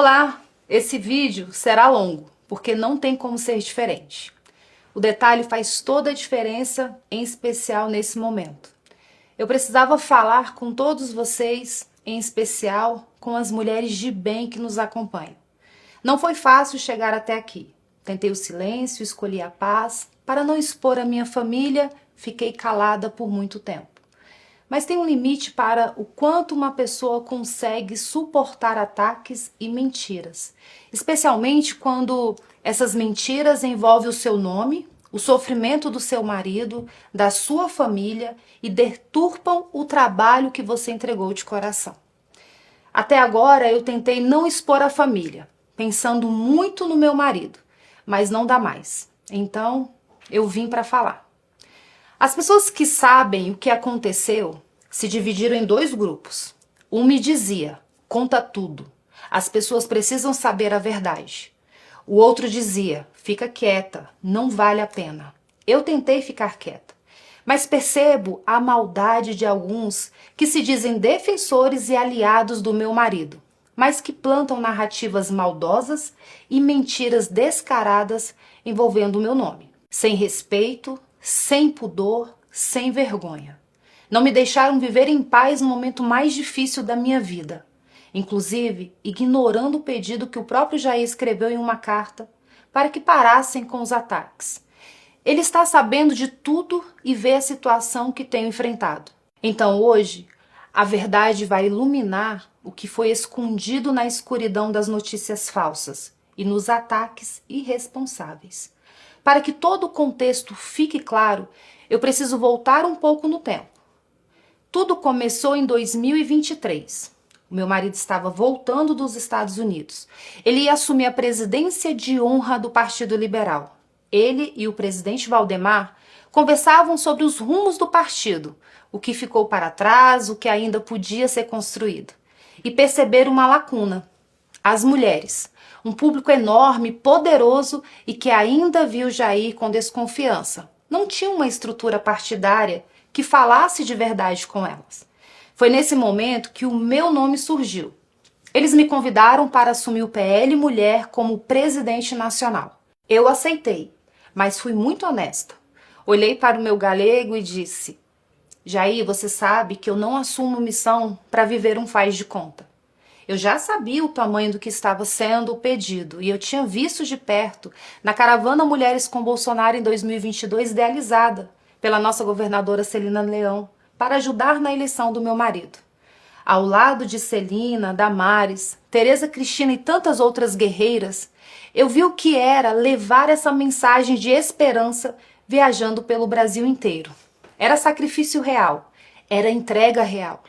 Olá! Esse vídeo será longo, porque não tem como ser diferente. O detalhe faz toda a diferença, em especial nesse momento. Eu precisava falar com todos vocês, em especial com as mulheres de bem que nos acompanham. Não foi fácil chegar até aqui. Tentei o silêncio, escolhi a paz. Para não expor a minha família, fiquei calada por muito tempo. Mas tem um limite para o quanto uma pessoa consegue suportar ataques e mentiras. Especialmente quando essas mentiras envolvem o seu nome, o sofrimento do seu marido, da sua família e deturpam o trabalho que você entregou de coração. Até agora eu tentei não expor a família, pensando muito no meu marido, mas não dá mais. Então eu vim para falar. As pessoas que sabem o que aconteceu se dividiram em dois grupos. Um me dizia, conta tudo, as pessoas precisam saber a verdade. O outro dizia, fica quieta, não vale a pena. Eu tentei ficar quieta, mas percebo a maldade de alguns que se dizem defensores e aliados do meu marido, mas que plantam narrativas maldosas e mentiras descaradas envolvendo o meu nome. Sem respeito, sem pudor, sem vergonha. Não me deixaram viver em paz no momento mais difícil da minha vida. Inclusive, ignorando o pedido que o próprio Jair escreveu em uma carta para que parassem com os ataques. Ele está sabendo de tudo e vê a situação que tenho enfrentado. Então hoje, a verdade vai iluminar o que foi escondido na escuridão das notícias falsas e nos ataques irresponsáveis. Para que todo o contexto fique claro, eu preciso voltar um pouco no tempo. Tudo começou em 2023. O meu marido estava voltando dos Estados Unidos. Ele ia assumir a presidência de honra do Partido Liberal. Ele e o presidente Valdemar conversavam sobre os rumos do partido, o que ficou para trás, o que ainda podia ser construído. E perceberam uma lacuna: as mulheres. Um público enorme, poderoso e que ainda viu Jair com desconfiança. Não tinha uma estrutura partidária que falasse de verdade com elas. Foi nesse momento que o meu nome surgiu. Eles me convidaram para assumir o PL Mulher como presidente nacional. Eu aceitei, mas fui muito honesta. Olhei para o meu galego e disse: Jair, você sabe que eu não assumo missão para viver um faz de conta. Eu já sabia o tamanho do que estava sendo o pedido e eu tinha visto de perto na caravana Mulheres com Bolsonaro em 2022 idealizada pela nossa governadora Celina Leão para ajudar na eleição do meu marido. Ao lado de Celina, Damares, Tereza Cristina e tantas outras guerreiras, eu vi o que era levar essa mensagem de esperança viajando pelo Brasil inteiro. Era sacrifício real, era entrega real.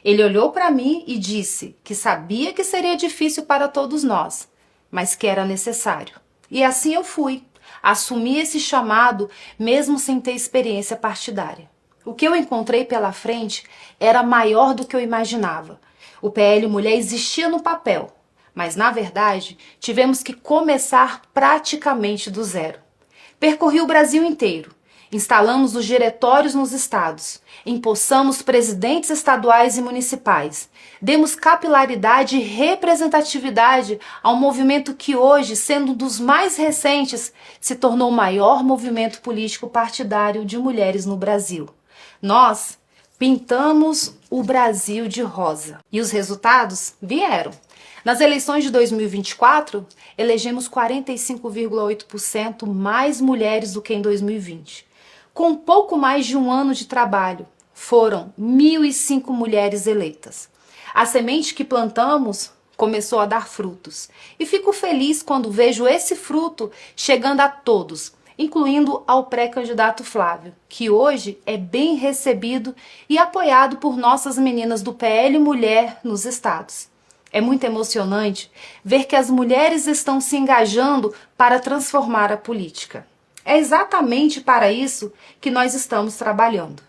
Ele olhou para mim e disse que sabia que seria difícil para todos nós, mas que era necessário. E assim eu fui. Assumi esse chamado mesmo sem ter experiência partidária. O que eu encontrei pela frente era maior do que eu imaginava. O PL Mulher existia no papel, mas na verdade tivemos que começar praticamente do zero. Percorri o Brasil inteiro. Instalamos os diretórios nos estados, empossamos presidentes estaduais e municipais, demos capilaridade e representatividade ao movimento que hoje, sendo um dos mais recentes, se tornou o maior movimento político partidário de mulheres no Brasil. Nós pintamos o Brasil de rosa e os resultados vieram. Nas eleições de 2024, elegemos 45,8% mais mulheres do que em 2020. Com pouco mais de um ano de trabalho, foram 1.005 mulheres eleitas. A semente que plantamos começou a dar frutos. E fico feliz quando vejo esse fruto chegando a todos, incluindo ao pré-candidato Flávio, que hoje é bem recebido e apoiado por nossas meninas do PL Mulher nos estados. É muito emocionante ver que as mulheres estão se engajando para transformar a política. É exatamente para isso que nós estamos trabalhando.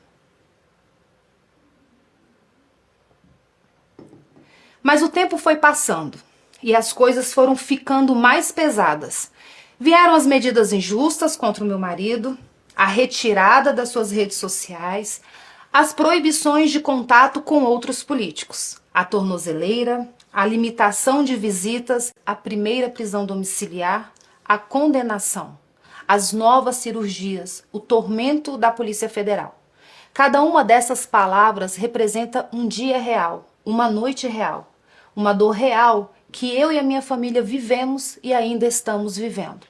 Mas o tempo foi passando e as coisas foram ficando mais pesadas. Vieram as medidas injustas contra o meu marido, a retirada das suas redes sociais, as proibições de contato com outros políticos, a tornozeleira, a limitação de visitas, a primeira prisão domiciliar, a condenação, as novas cirurgias, o tormento da Polícia Federal. Cada uma dessas palavras representa um dia real, uma noite real, uma dor real que eu e a minha família vivemos e ainda estamos vivendo.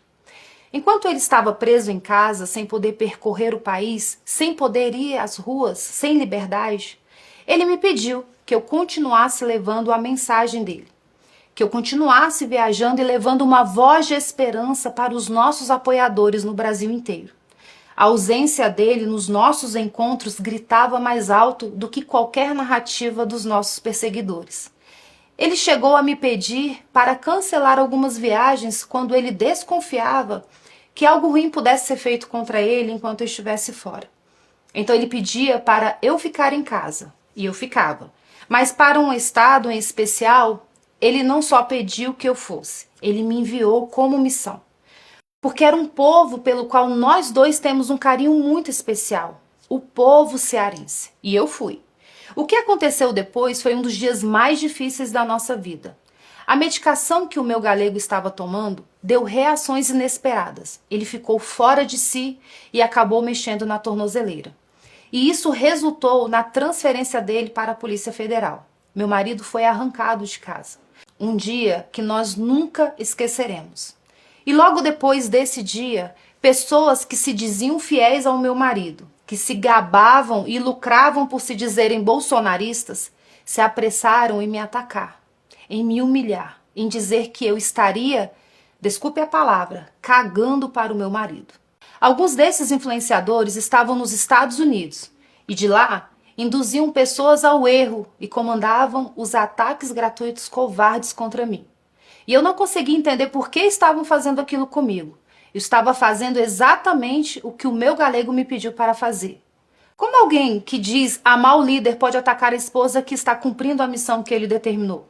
Enquanto ele estava preso em casa, sem poder percorrer o país, sem poder ir às ruas, sem liberdade, ele me pediu que eu continuasse levando a mensagem dele, que eu continuasse viajando e levando uma voz de esperança para os nossos apoiadores no Brasil inteiro. A ausência dele nos nossos encontros gritava mais alto do que qualquer narrativa dos nossos perseguidores. Ele chegou a me pedir para cancelar algumas viagens quando ele desconfiava que algo ruim pudesse ser feito contra ele enquanto eu estivesse fora. Então ele pedia para eu ficar em casa, e eu ficava. Mas para um estado em especial, ele não só pediu que eu fosse, ele me enviou como missão. Porque era um povo pelo qual nós dois temos um carinho muito especial, o povo cearense. E eu fui. O que aconteceu depois foi um dos dias mais difíceis da nossa vida. A medicação que o meu galego estava tomando deu reações inesperadas. Ele ficou fora de si e acabou mexendo na tornozeleira. E isso resultou na transferência dele para a Polícia Federal. Meu marido foi arrancado de casa. Um dia que nós nunca esqueceremos. E logo depois desse dia, pessoas que se diziam fiéis ao meu marido, que se gabavam e lucravam por se dizerem bolsonaristas, se apressaram em me atacar, em me humilhar, em dizer que eu estaria, desculpe a palavra, cagando para o meu marido. Alguns desses influenciadores estavam nos Estados Unidos e de lá induziam pessoas ao erro e comandavam os ataques gratuitos covardes contra mim. E eu não conseguia entender por que estavam fazendo aquilo comigo. Eu estava fazendo exatamente o que o meu galego me pediu para fazer. Como alguém que diz amar o líder pode atacar a esposa que está cumprindo a missão que ele determinou?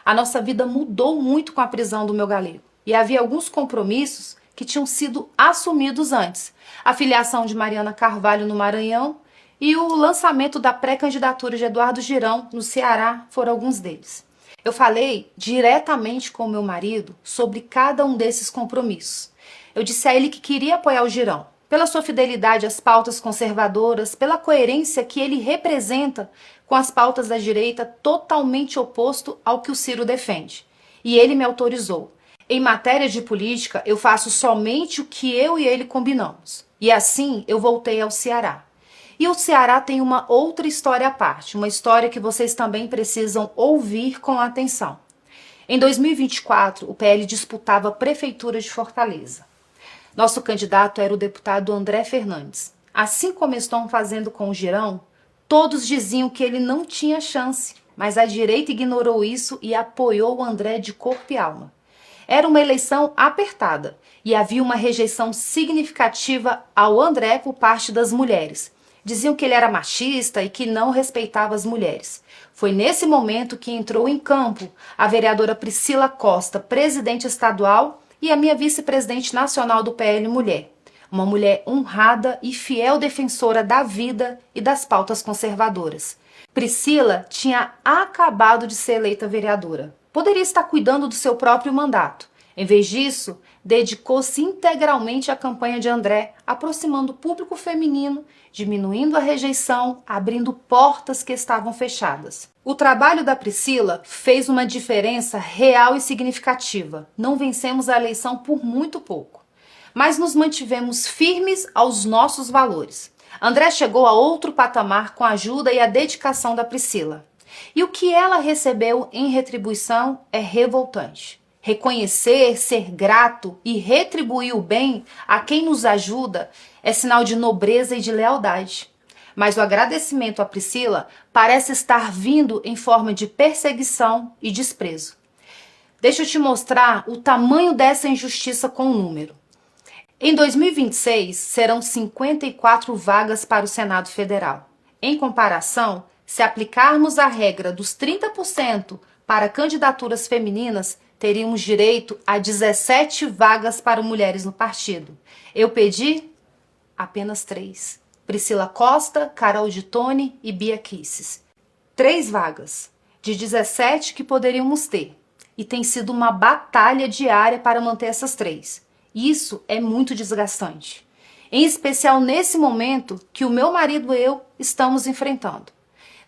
A nossa vida mudou muito com a prisão do meu galego. E havia alguns compromissos que tinham sido assumidos antes. A filiação de Mariana Carvalho no Maranhão e o lançamento da pré-candidatura de Eduardo Girão no Ceará foram alguns deles. Eu falei diretamente com o meu marido sobre cada um desses compromissos. Eu disse a ele que queria apoiar o Girão, pela sua fidelidade às pautas conservadoras, pela coerência que ele representa com as pautas da direita, totalmente oposto ao que o Ciro defende. E ele me autorizou. Em matéria de política, eu faço somente o que eu e ele combinamos. E assim eu voltei ao Ceará. E o Ceará tem uma outra história à parte, uma história que vocês também precisam ouvir com atenção. Em 2024, o PL disputava a Prefeitura de Fortaleza. Nosso candidato era o deputado André Fernandes. Assim como estão fazendo com o Girão, todos diziam que ele não tinha chance, mas a direita ignorou isso e apoiou o André de corpo e alma. Era uma eleição apertada e havia uma rejeição significativa ao André por parte das mulheres. Diziam que ele era machista e que não respeitava as mulheres. Foi nesse momento que entrou em campo a vereadora Priscila Costa, presidente estadual, e a minha vice-presidente nacional do PL Mulher. Uma mulher honrada e fiel defensora da vida e das pautas conservadoras. Priscila tinha acabado de ser eleita vereadora. Poderia estar cuidando do seu próprio mandato. Em vez disso, dedicou-se integralmente à campanha de André, aproximando o público feminino, diminuindo a rejeição, abrindo portas que estavam fechadas. O trabalho da Priscila fez uma diferença real e significativa. Não vencemos a eleição por muito pouco, mas nos mantivemos firmes aos nossos valores. André chegou a outro patamar com a ajuda e a dedicação da Priscila. E o que ela recebeu em retribuição é revoltante. Reconhecer, ser grato e retribuir o bem a quem nos ajuda é sinal de nobreza e de lealdade. Mas o agradecimento à Priscila parece estar vindo em forma de perseguição e desprezo. Deixa eu te mostrar o tamanho dessa injustiça com o número. Em 2026, serão 54 vagas para o Senado Federal. Em comparação, se aplicarmos a regra dos 30% para candidaturas femininas, teríamos direito a 17 vagas para mulheres no partido. Eu pedi apenas 3. Priscila Costa, Carol de Tone e Bia Kisses. 3 vagas. de 17 que poderíamos ter. E tem sido uma batalha diária para manter essas 3. Isso é muito desgastante. Em especial nesse momento que o meu marido e eu estamos enfrentando.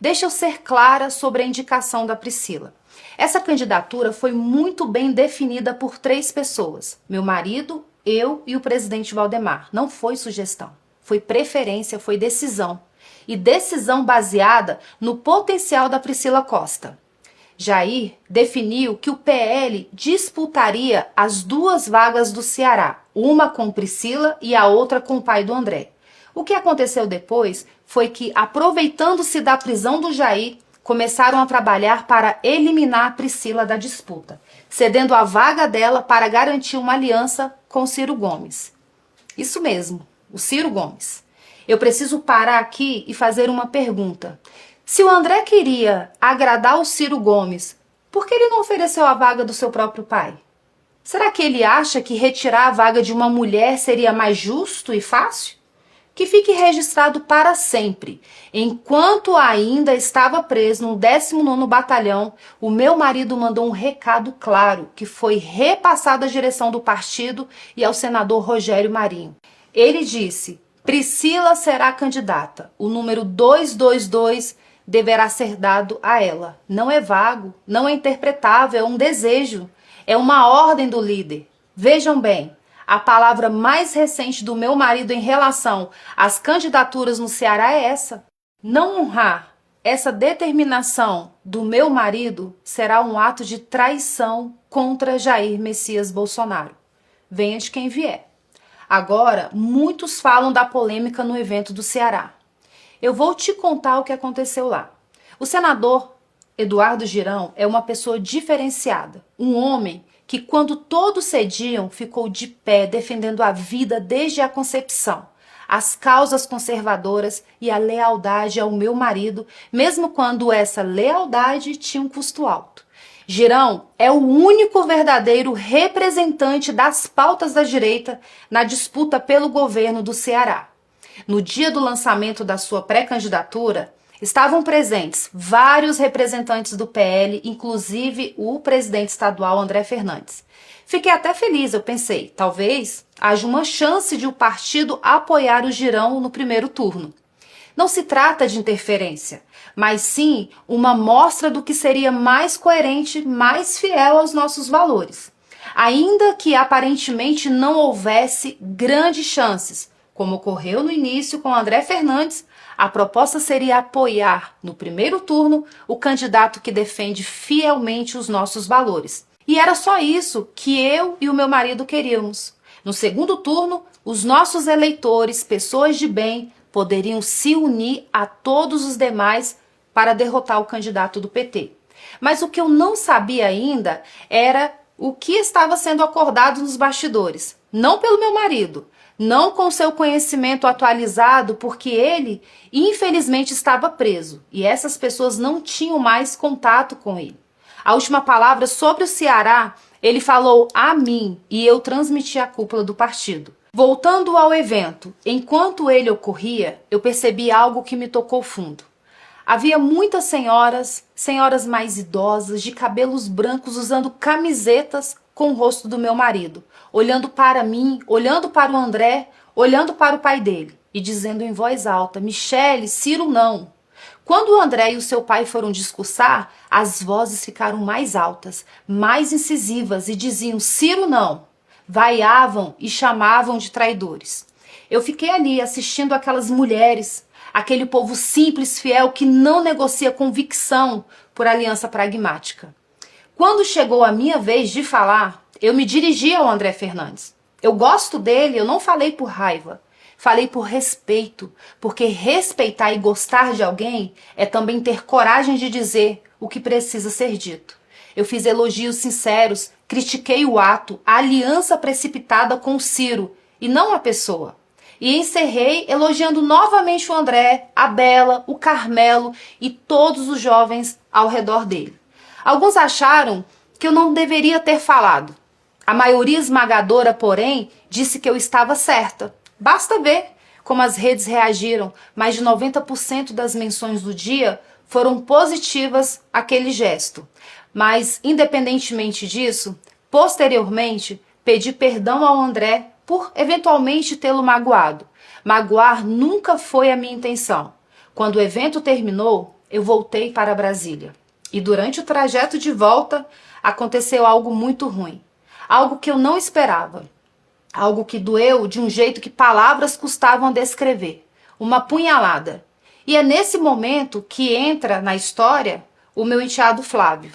Deixa eu ser clara sobre a indicação da Priscila. Essa candidatura foi muito bem definida por 3 pessoas. Meu marido, eu e o presidente Valdemar. Não foi sugestão. Foi preferência, foi decisão. E decisão baseada no potencial da Priscila Costa. Jair definiu que o PL disputaria as 2 vagas do Ceará, uma com Priscila e a outra com o pai do André. O que aconteceu depois foi que, aproveitando-se da prisão do Jair, começaram a trabalhar para eliminar a Priscila da disputa, cedendo a vaga dela para garantir uma aliança com Ciro Gomes. Isso mesmo, o Ciro Gomes. Eu preciso parar aqui e fazer uma pergunta. Se o André queria agradar o Ciro Gomes, por que ele não ofereceu a vaga do seu próprio pai? Será que ele acha que retirar a vaga de uma mulher seria mais justo e fácil? Que fique registrado para sempre. Enquanto ainda estava preso no 19º Batalhão, o meu marido mandou um recado claro, que foi repassado à direção do partido e ao senador Rogério Marinho. Ele disse: Priscila será candidata. O número 222 deverá ser dado a ela. Não é vago, não é interpretável, é um desejo. É uma ordem do líder. Vejam bem, a palavra mais recente do meu marido em relação às candidaturas no Ceará é essa. Não honrar essa determinação do meu marido será um ato de traição contra Jair Messias Bolsonaro. Venha de quem vier. Agora, muitos falam da polêmica no evento do Ceará. Eu vou te contar o que aconteceu lá. O senador Eduardo Girão é uma pessoa diferenciada, um homem que, quando todos cediam, ficou de pé defendendo a vida desde a concepção, as causas conservadoras e a lealdade ao meu marido, mesmo quando essa lealdade tinha um custo alto. Girão é o único verdadeiro representante das pautas da direita na disputa pelo governo do Ceará. No dia do lançamento da sua pré-candidatura, estavam presentes vários representantes do PL, inclusive o presidente estadual André Fernandes. Fiquei até feliz, eu pensei, talvez haja uma chance de o partido apoiar o Girão no primeiro turno. Não se trata de interferência, mas sim uma mostra do que seria mais coerente, mais fiel aos nossos valores. Ainda que aparentemente não houvesse grandes chances, como ocorreu no início com André Fernandes, a proposta seria apoiar, no primeiro turno, o candidato que defende fielmente os nossos valores. E era só isso que eu e o meu marido queríamos. No segundo turno, os nossos eleitores, pessoas de bem, poderiam se unir a todos os demais para derrotar o candidato do PT. Mas o que eu não sabia ainda era o que estava sendo acordado nos bastidores. Não pelo meu marido, não com seu conhecimento atualizado, porque ele, infelizmente, estava preso e essas pessoas não tinham mais contato com ele. A última palavra sobre o Ceará, ele falou a mim e eu transmiti à cúpula do partido. Voltando ao evento, enquanto ele ocorria, eu percebi algo que me tocou fundo. Havia muitas senhoras mais idosas, de cabelos brancos, usando camisetas com o rosto do meu marido, olhando para mim, olhando para o André, olhando para o pai dele e dizendo em voz alta: Michele, Ciro não. Quando o André e o seu pai foram discursar, as vozes ficaram mais altas, mais incisivas e diziam: Ciro não. Vaiavam e chamavam de traidores. Eu fiquei ali assistindo aquelas mulheres, aquele povo simples, fiel, que não negocia convicção por aliança pragmática. Quando chegou a minha vez de falar, eu me dirigi ao André Fernandes. Eu gosto dele, eu não falei por raiva. Falei por respeito, porque respeitar e gostar de alguém é também ter coragem de dizer o que precisa ser dito. Eu fiz elogios sinceros, critiquei o ato, a aliança precipitada com o Ciro, e não a pessoa. E encerrei elogiando novamente o André, a Bela, o Carmelo e todos os jovens ao redor dele. Alguns acharam que eu não deveria ter falado. A maioria esmagadora, porém, disse que eu estava certa. Basta ver como as redes reagiram. Mais de 90% das menções do dia foram positivas aquele gesto. Mas, independentemente disso, posteriormente, pedi perdão ao André por eventualmente tê-lo magoado. Magoar nunca foi a minha intenção. Quando o evento terminou, eu voltei para Brasília. E durante o trajeto de volta, aconteceu algo muito ruim. Algo que eu não esperava. Algo que doeu de um jeito que palavras custavam a descrever. Uma punhalada. E é nesse momento que entra na história o meu enteado Flávio.